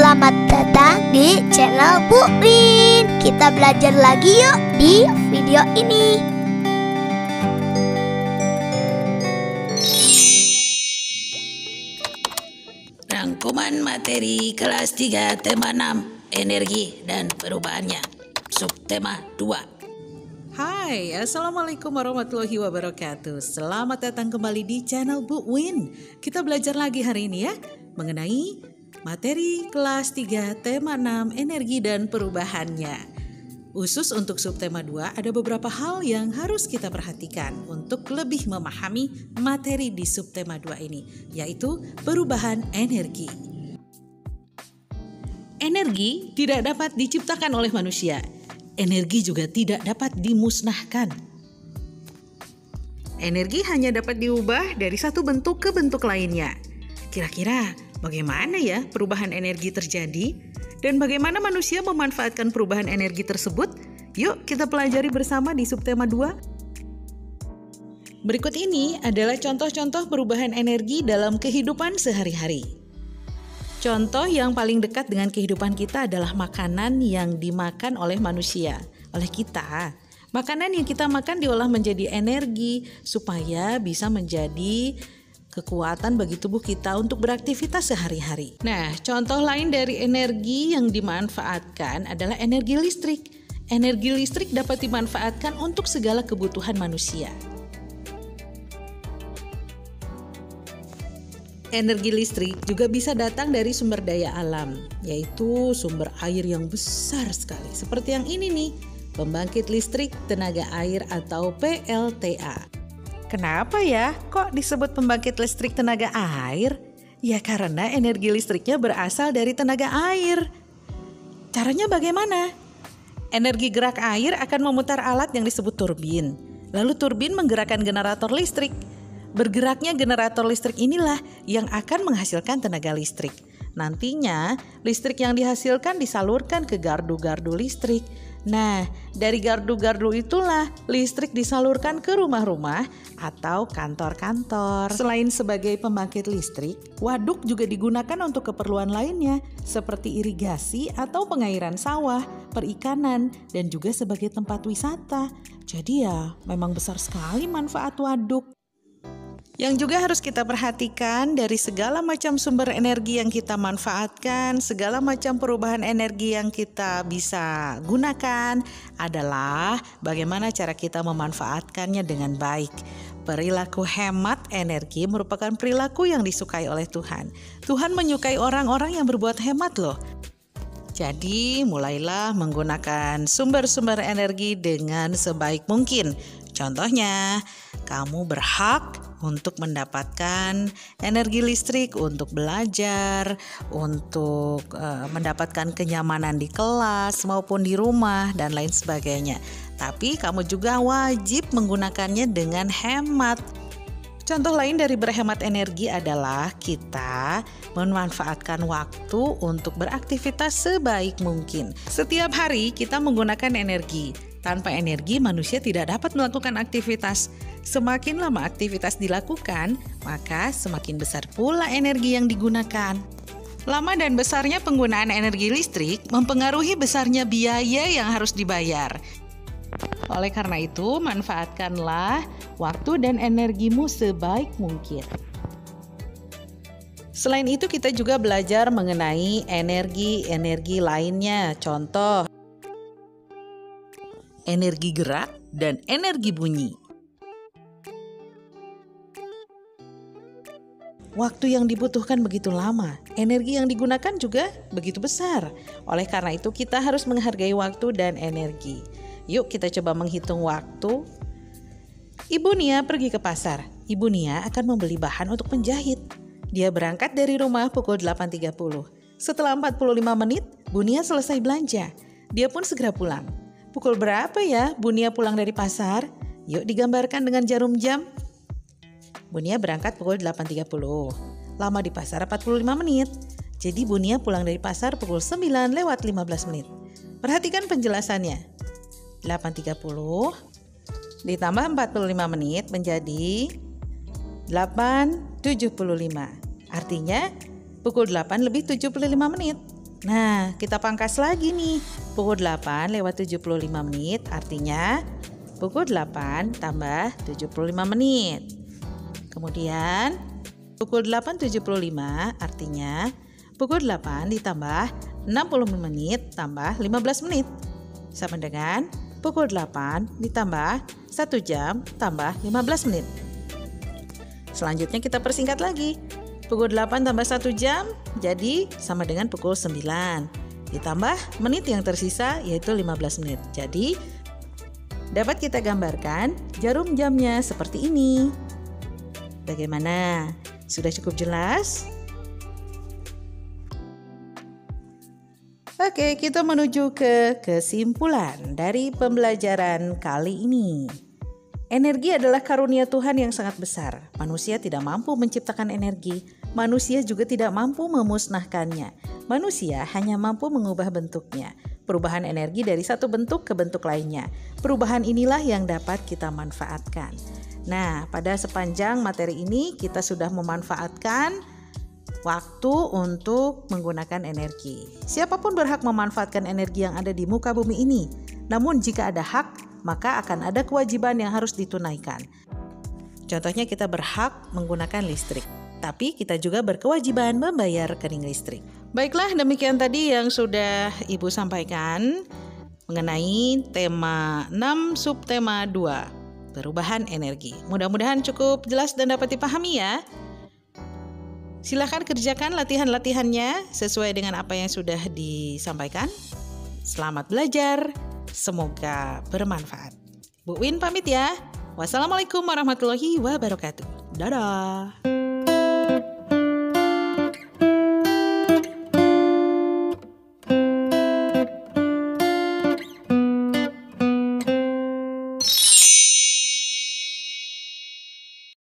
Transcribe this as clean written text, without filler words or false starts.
Selamat datang di channel Bu Win. Kita belajar lagi yuk di video ini. Rangkuman materi kelas 3 tema 6 energi dan perubahannya, subtema 2. Hai, Assalamualaikum warahmatullahi wabarakatuh. Selamat datang kembali di channel Bu Win. Kita belajar lagi hari ini ya mengenai materi kelas 3 tema 6 energi dan perubahannya. Khusus untuk subtema 2 ada beberapa hal yang harus kita perhatikan untuk lebih memahami materi di subtema 2 ini, yaitu perubahan energi. Energi tidak dapat diciptakan oleh manusia. Energi juga tidak dapat dimusnahkan. Energi hanya dapat diubah dari satu bentuk ke bentuk lainnya. Kira-kira bagaimana ya perubahan energi terjadi? Dan bagaimana manusia memanfaatkan perubahan energi tersebut? Yuk kita pelajari bersama di subtema 2. Berikut ini adalah contoh-contoh perubahan energi dalam kehidupan sehari-hari. Contoh yang paling dekat dengan kehidupan kita adalah makanan yang dimakan oleh manusia, oleh kita. Makanan yang kita makan diolah menjadi energi supaya bisa menjadi kekuatan bagi tubuh kita untuk beraktivitas sehari-hari. Nah, contoh lain dari energi yang dimanfaatkan adalah energi listrik. Energi listrik dapat dimanfaatkan untuk segala kebutuhan manusia. Energi listrik juga bisa datang dari sumber daya alam, yaitu sumber air yang besar sekali. Seperti yang ini nih, pembangkit listrik tenaga air atau PLTA. Kenapa ya kok disebut pembangkit listrik tenaga air? Ya karena energi listriknya berasal dari tenaga air. Caranya bagaimana? Energi gerak air akan memutar alat yang disebut turbin. Lalu turbin menggerakkan generator listrik. Bergeraknya generator listrik inilah yang akan menghasilkan tenaga listrik. Nantinya listrik yang dihasilkan disalurkan ke gardu-gardu listrik. Nah, dari gardu-gardu itulah listrik disalurkan ke rumah-rumah atau kantor-kantor. Selain sebagai pembangkit listrik, waduk juga digunakan untuk keperluan lainnya seperti irigasi atau pengairan sawah, perikanan, dan juga sebagai tempat wisata. Jadi ya, memang besar sekali manfaat waduk. Yang juga harus kita perhatikan dari segala macam sumber energi yang kita manfaatkan, segala macam perubahan energi yang kita bisa gunakan adalah bagaimana cara kita memanfaatkannya dengan baik. Perilaku hemat energi merupakan perilaku yang disukai oleh Tuhan. Tuhan menyukai orang-orang yang berbuat hemat loh. Jadi mulailah menggunakan sumber-sumber energi dengan sebaik mungkin. Contohnya, kamu berhak untuk mendapatkan energi listrik untuk belajar, untuk mendapatkan kenyamanan di kelas maupun di rumah dan lain sebagainya. Tapi kamu juga wajib menggunakannya dengan hemat. Contoh lain dari berhemat energi adalah kita memanfaatkan waktu untuk beraktivitas sebaik mungkin. Setiap hari kita menggunakan energi. Tanpa energi, manusia tidak dapat melakukan aktivitas. Semakin lama aktivitas dilakukan, maka semakin besar pula energi yang digunakan. Lama dan besarnya penggunaan energi listrik mempengaruhi besarnya biaya yang harus dibayar. Oleh karena itu, manfaatkanlah waktu dan energimu sebaik mungkin. Selain itu, kita juga belajar mengenai energi-energi lainnya. Contoh, energi gerak dan energi bunyi. Waktu yang dibutuhkan begitu lama, energi yang digunakan juga begitu besar. Oleh karena itu kita harus menghargai waktu dan energi. Yuk kita coba menghitung waktu. Ibu Nia pergi ke pasar. Ibu Nia akan membeli bahan untuk menjahit. Dia berangkat dari rumah pukul 8.30. Setelah 45 menit, Bu Nia selesai belanja. Dia pun segera pulang. Pukul berapa ya Bu Nia pulang dari pasar? Yuk digambarkan dengan jarum jam. Bu Nia berangkat pukul 8.30. Lama di pasar 45 menit. Jadi Bu Nia pulang dari pasar pukul 9:15 menit. Perhatikan penjelasannya. 8.30 ditambah 45 menit menjadi 8.75. Artinya pukul 8 lebih 75 menit. Nah, kita pangkas lagi nih. Pukul 8 lewat 75 menit artinya pukul 8 tambah 75 menit. Kemudian pukul 8.75 artinya pukul 8 ditambah 60 menit tambah 15 menit. Sama dengan pukul 8 ditambah 1 jam tambah 15 menit. Selanjutnya kita persingkat lagi. Pukul 8 tambah 1 jam jadi sama dengan pukul 9. Ditambah menit yang tersisa yaitu 15 menit. Jadi dapat kita gambarkan jarum jamnya seperti ini. Bagaimana? Sudah cukup jelas? Oke, kita menuju ke kesimpulan dari pembelajaran kali ini. Energi adalah karunia Tuhan yang sangat besar. Manusia tidak mampu menciptakan energi, manusia juga tidak mampu memusnahkannya. Manusia hanya mampu mengubah bentuknya. Perubahan energi dari satu bentuk ke bentuk lainnya. Perubahan inilah yang dapat kita manfaatkan. Nah, pada sepanjang materi ini kita sudah memanfaatkan waktu untuk menggunakan energi. Siapapun berhak memanfaatkan energi yang ada di muka bumi ini. Namun jika ada hak, maka akan ada kewajiban yang harus ditunaikan. Contohnya kita berhak menggunakan listrik, tapi kita juga berkewajiban membayar rekening listrik. Baiklah, demikian tadi yang sudah Ibu sampaikan mengenai tema 6 subtema 2, perubahan energi. Mudah-mudahan cukup jelas dan dapat dipahami ya. Silakan kerjakan latihan-latihannya sesuai dengan apa yang sudah disampaikan. Selamat belajar. Semoga bermanfaat. Bu Win pamit ya. Wassalamualaikum warahmatullahi wabarakatuh. Dadah.